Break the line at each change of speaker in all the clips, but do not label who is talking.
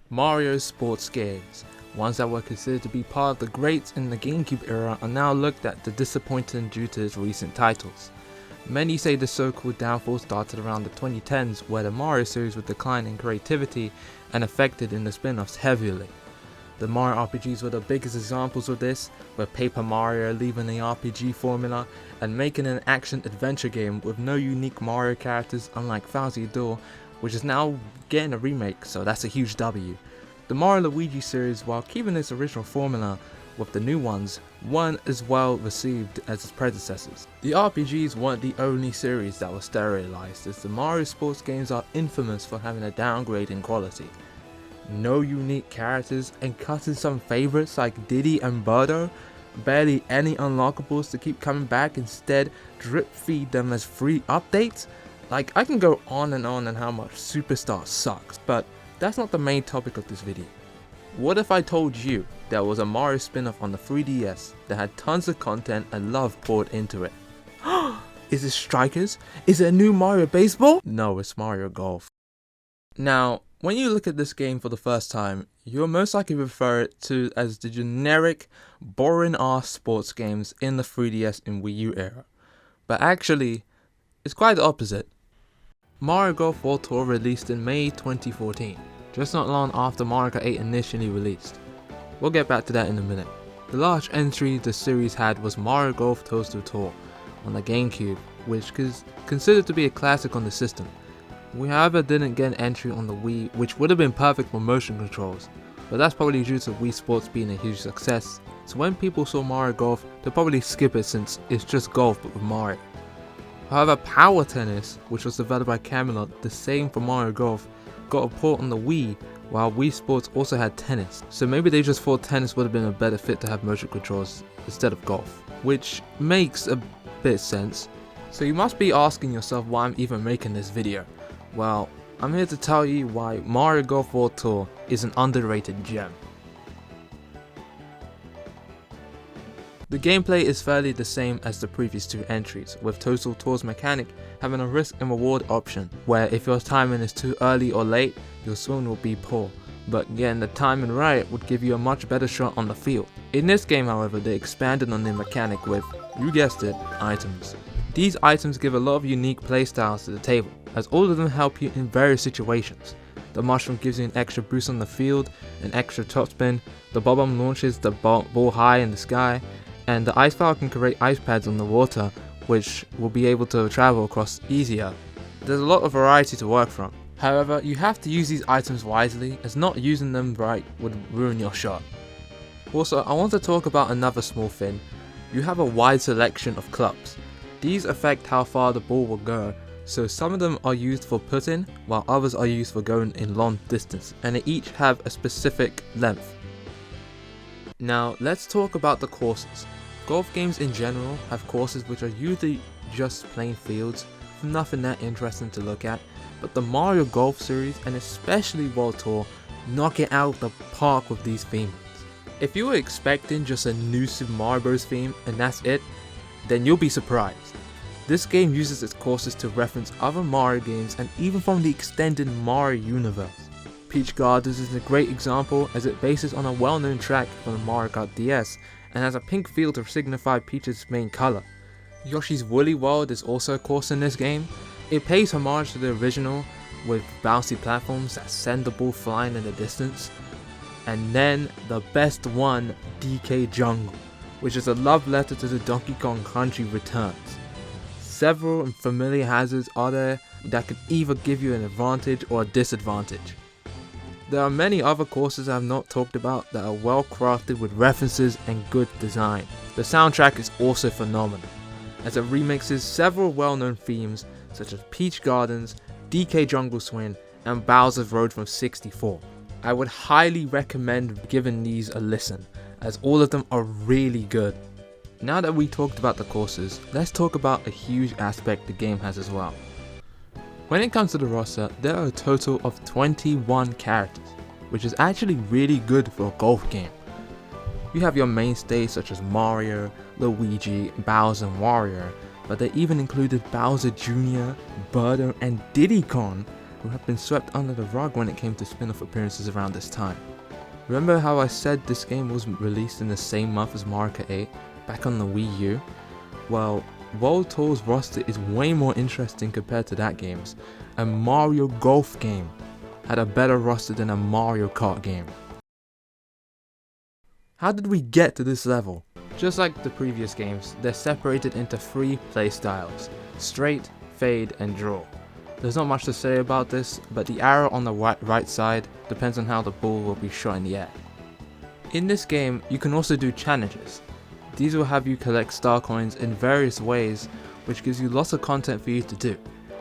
Mario sports games, ones that were considered to be part of the greats in the GameCube era, are now looked at as disappointing due to its recent titles. Many say the so-called downfall started around the 2010s, where the Mario series would decline in creativity and affected in the spin-offs heavily. The Mario RPGs were the biggest examples of this, with Paper Mario leaving the RPG formula and making an action-adventure game with no unique Mario characters, unlike Bowser Door, which is now getting a remake, so that's a huge W. The Mario Luigi series, while keeping its original formula with the new ones, weren't as well received as its predecessors. The RPGs weren't the only series that was sterilized, as the Mario sports games are infamous for having a downgrade in quality. No unique characters, and cutting some favorites like Diddy and Birdo, barely any unlockables to keep coming back, instead drip feed them as free updates. Like, I can go on how much Superstar sucks, but that's not the main topic of this video. What if I told you there was a Mario spin-off on the 3DS that had tons of content and love poured into it? Is it Strikers? Is it a new Mario Baseball? No, it's Mario Golf. Now, when you look at this game for the first time, you'll most likely refer it to as the generic, boring-ass sports games in the 3DS and Wii U era. But actually, it's quite the opposite. Mario Golf World Tour released in May 2014, just not long after Mario Kart 8 initially released. We'll get back to that in a minute. The large entry the series had was Mario Golf Toadstool Tour on the GameCube, which is considered to be a classic on the system. We however didn't get an entry on the Wii, which would have been perfect for motion controls, but that's probably due to Wii Sports being a huge success, so when people saw Mario Golf, they'll probably skip it since it's just golf but with Mario. However, Power Tennis, which was developed by Camelot, the same for Mario Golf, got a port on the Wii, while Wii Sports also had tennis, so maybe they just thought tennis would have been a better fit to have motion controls instead of golf, which makes a bit sense. So you must be asking yourself why I'm even making this video. Well, I'm here to tell you why Mario Golf World Tour is an underrated gem. The gameplay is fairly the same as the previous two entries, with Toadstool Tour's mechanic having a risk and reward option, where if your timing is too early or late, your swing will be poor, but getting the timing right would give you a much better shot on the field. In this game, however, they expanded on the mechanic with, you guessed it, items. These items give a lot of unique playstyles to the table, as all of them help you in various situations. The mushroom gives you an extra boost on the field, an extra topspin, the bomb launches the ball high in the sky, and the ice flower can create ice pads on the water, which will be able to travel across easier. There's a lot of variety to work from. However, you have to use these items wisely, as not using them right would ruin your shot. Also, I want to talk about another small thing. You have a wide selection of clubs. These affect how far the ball will go, so some of them are used for putting, while others are used for going in long distance, and they each have a specific length. Now, let's talk about the courses. Golf games in general have courses which are usually just plain fields, with nothing that interesting to look at, but the Mario Golf series, and especially World Tour, knock it out of the park with these themes. If you were expecting just a new Super Mario Bros. Theme and that's it, then you'll be surprised. This game uses its courses to reference other Mario games and even from the extended Mario universe. Peach Gardens is a great example, as it bases on a well-known track from the Mario Kart DS and has a pink field to signify Peach's main color. Yoshi's Woolly World is also a course in this game. It pays homage to the original with bouncy platforms that send the ball flying in the distance. And then the best one, DK Jungle, which is a love letter to the Donkey Kong Country returns. Several familiar hazards are there that could either give you an advantage or a disadvantage. There are many other courses I have not talked about that are well crafted with references and good design. The soundtrack is also phenomenal, as it remixes several well-known themes such as Peach Gardens, DK Jungle Swing, and Bowser's Road from 64. I would highly recommend giving these a listen, as all of them are really good. Now that we talked about the courses, let's talk about a huge aspect the game has as well. When it comes to the roster, there are a total of 21 characters, which is actually really good for a golf game. You have your mainstays such as Mario, Luigi, Bowser and Wario, but they even included Bowser Jr., Birdo and Diddy Kong, who have been swept under the rug when it came to spin-off appearances around this time. Remember how I said this game was released in the same month as Mario Kart 8 back on the Wii U? Well, World Tour's roster is way more interesting compared to that game's. A Mario Golf game had a better roster than a Mario Kart game. How did we get to this level? Just like the previous games, they're separated into 3 play styles: straight, fade, and draw. There's not much to say about this, but the arrow on the right side depends on how the ball will be shot in the air. In this game, you can also do challenges. These will have you collect star coins in various ways, which gives you lots of content for you to do.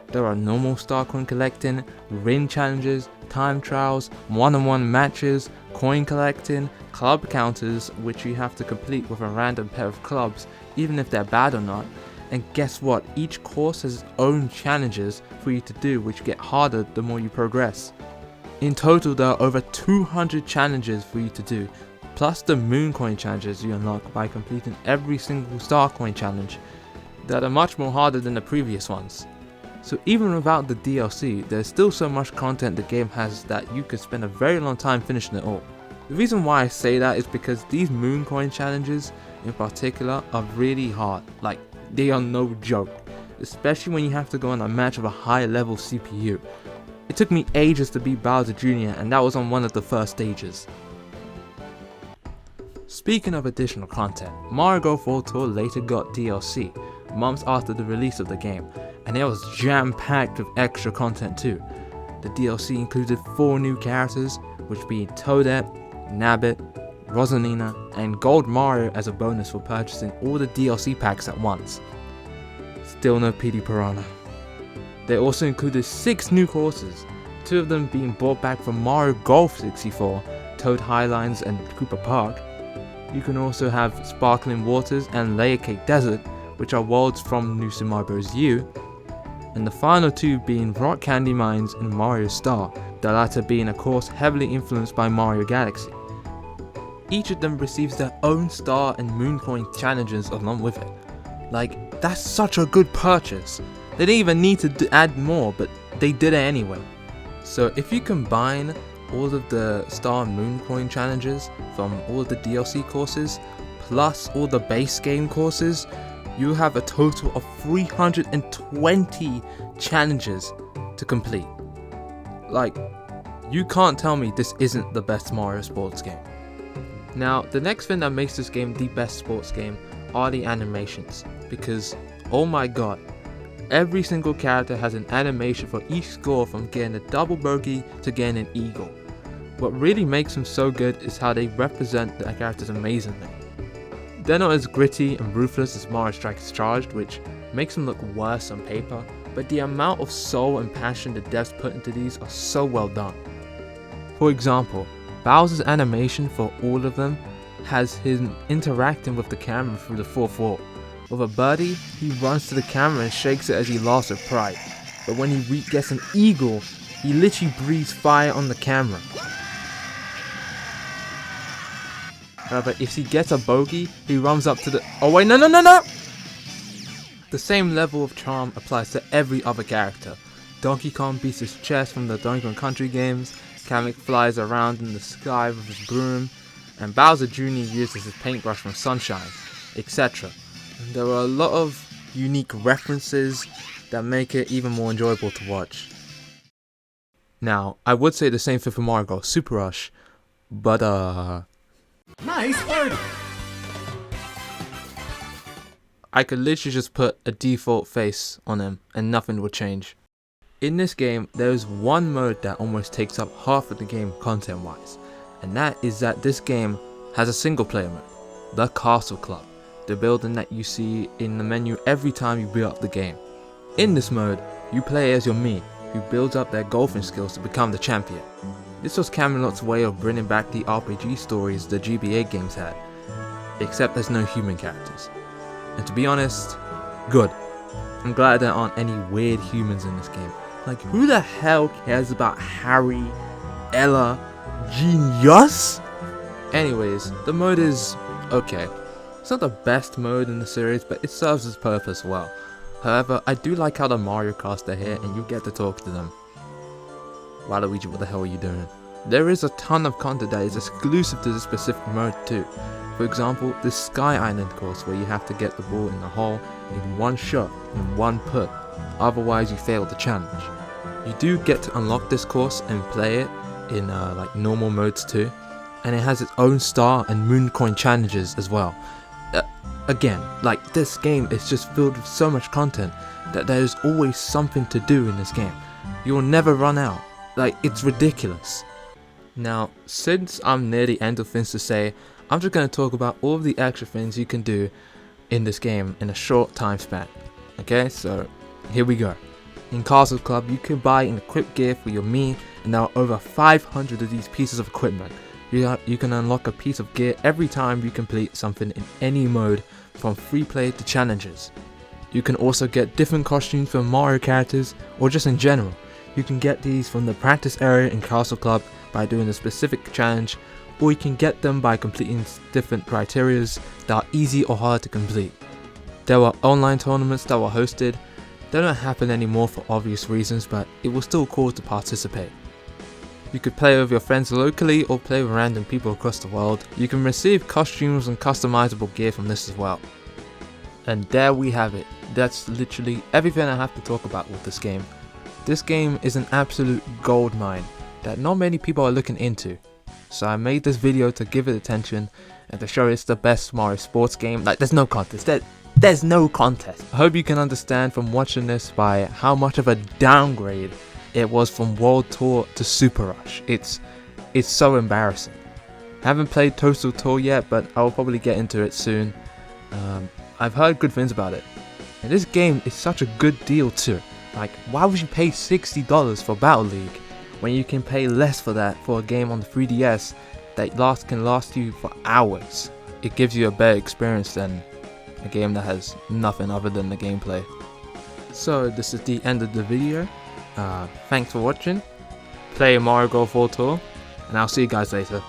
There are normal star coin collecting, ring challenges, time trials, one-on-one matches, coin collecting, club counters which you have to complete with a random pair of clubs even if they're bad or not, and guess what, each course has its own challenges for you to do which get harder the more you progress. In total there are over 200 challenges for you to do, plus the moon coin challenges you unlock by completing every single star coin challenge that are much more harder than the previous ones. So even without the DLC, there's still so much content the game has that you could spend a very long time finishing it all. The reason why I say that is because these moon coin challenges in particular are really hard, like they are no joke, especially when you have to go on a match with a high level CPU. It took me ages to beat Bowser Jr. and that was on one of the first stages. Speaking of additional content, Mario Golf World Tour later got DLC, months after the release of the game, and it was jam-packed with extra content too. The DLC included 4 new characters, which being Toadette, Nabbit, Rosalina, and Gold Mario as a bonus for purchasing all the DLC packs at once. Still no PD Piranha. They also included 6 new courses, 2 of them being brought back from Mario Golf 64, Toad Highlines and Koopa Park. You can also have Sparkling Waters and Layer Cake Desert, which are worlds from New Super Mario Bros. U, and the final 2 being Rock Candy Mines and Mario Star, the latter being a course heavily influenced by Mario Galaxy. Each of them receives their own star and moon coin challenges along with it. Like, that's such a good purchase. They didn't even need to add more, but they did it anyway. So if you combine all of the star and moon coin challenges from all of the DLC courses, plus all the base game courses, you have a total of 320 challenges to complete. Like, you can't tell me this isn't the best Mario sports game. Now, the next thing that makes this game the best sports game are the animations, because, oh my god, every single character has an animation for each score from getting a double bogey to getting an eagle. What really makes them so good is how they represent the characters amazingly. They're not as gritty and ruthless as Mario Strikers Charged, which makes them look worse on paper, but the amount of soul and passion the devs put into these are so well done. For example, Bowser's animation for all of them has him interacting with the camera through the 4th wall. With a birdie, he runs to the camera and shakes it as he laughs with pride, but when he gets an eagle, he literally breathes fire on the camera. However, if he gets a bogey, he runs up to the— oh wait, no! The same level of charm applies to every other character. Donkey Kong beats his chest from the Donkey Kong Country games, Kamek flies around in the sky with his broom, and Bowser Jr. uses his paintbrush from Sunshine, etc. There are a lot of unique references that make it even more enjoyable to watch. Now, I would say the same thing for Mario Golf Super Rush, but
Nice word!
I could literally just put a default face on him and nothing would change. In this game, there is one mode that almost takes up half of the game content wise, and that is that this game has a single player mode, the Castle Club, the building that you see in the menu every time you boot up the game. In this mode, you play as your Mii, who builds up their golfing skills to become the champion. This was Camelot's way of bringing back the RPG stories the GBA games had, except there's no human characters. And to be honest, good. I'm glad there aren't any weird humans in this game. Like, who the hell cares about Harry, Ella, Genius? Anyways, the mode is okay. It's not the best mode in the series, but it serves its purpose well. However, I do like how the Mario cast are here and you get to talk to them. Waluigi, what the hell are you doing? There is a ton of content that is exclusive to this specific mode too. For example, the Sky Island course where you have to get the ball in the hole in one shot, in one put, otherwise you fail the challenge. You do get to unlock this course and play it in like normal modes too, and it has its own star and moon coin challenges as well. Again, like, this game is just filled with so much content that there is always something to do in this game. You will never run out. Like, it's ridiculous. Now, since I'm near the end of things to say, I'm just going to talk about all of the extra things you can do in this game in a short time span. Okay, so here we go. In Castle Club, you can buy an equipped gear for your Mii, and there are over 500 of these pieces of equipment. You can unlock a piece of gear every time you complete something in any mode, from free play to challenges. You can also get different costumes for Mario characters, or just in general. You can get these from the practice area in Castle Club by doing a specific challenge, or you can get them by completing different criterias that are easy or hard to complete. There were online tournaments that were hosted. They don't happen anymore for obvious reasons, but it was still cool to participate. You could play with your friends locally or play with random people across the world. You can receive costumes and customizable gear from this as well. And there we have it. That's literally everything I have to talk about with this game. This game is an absolute goldmine that not many people are looking into. So I made this video to give it attention and to show it's the best Mario sports game. Like, there's no contest. There's no contest. I hope you can understand from watching this by how much of a downgrade it was from World Tour to Super Rush. It's so embarrassing. I haven't played Total Tour yet, but I'll probably get into it soon. I've heard good things about it. And this game is such a good deal too. Like, why would you pay $60 for Battle League when you can pay less for that for a game on the 3DS that can last you for hours? It gives you a better experience than a game that has nothing other than the gameplay. So this is the end of the video. Thanks for watching. Play Mario Golf World Tour, and I'll see you guys later.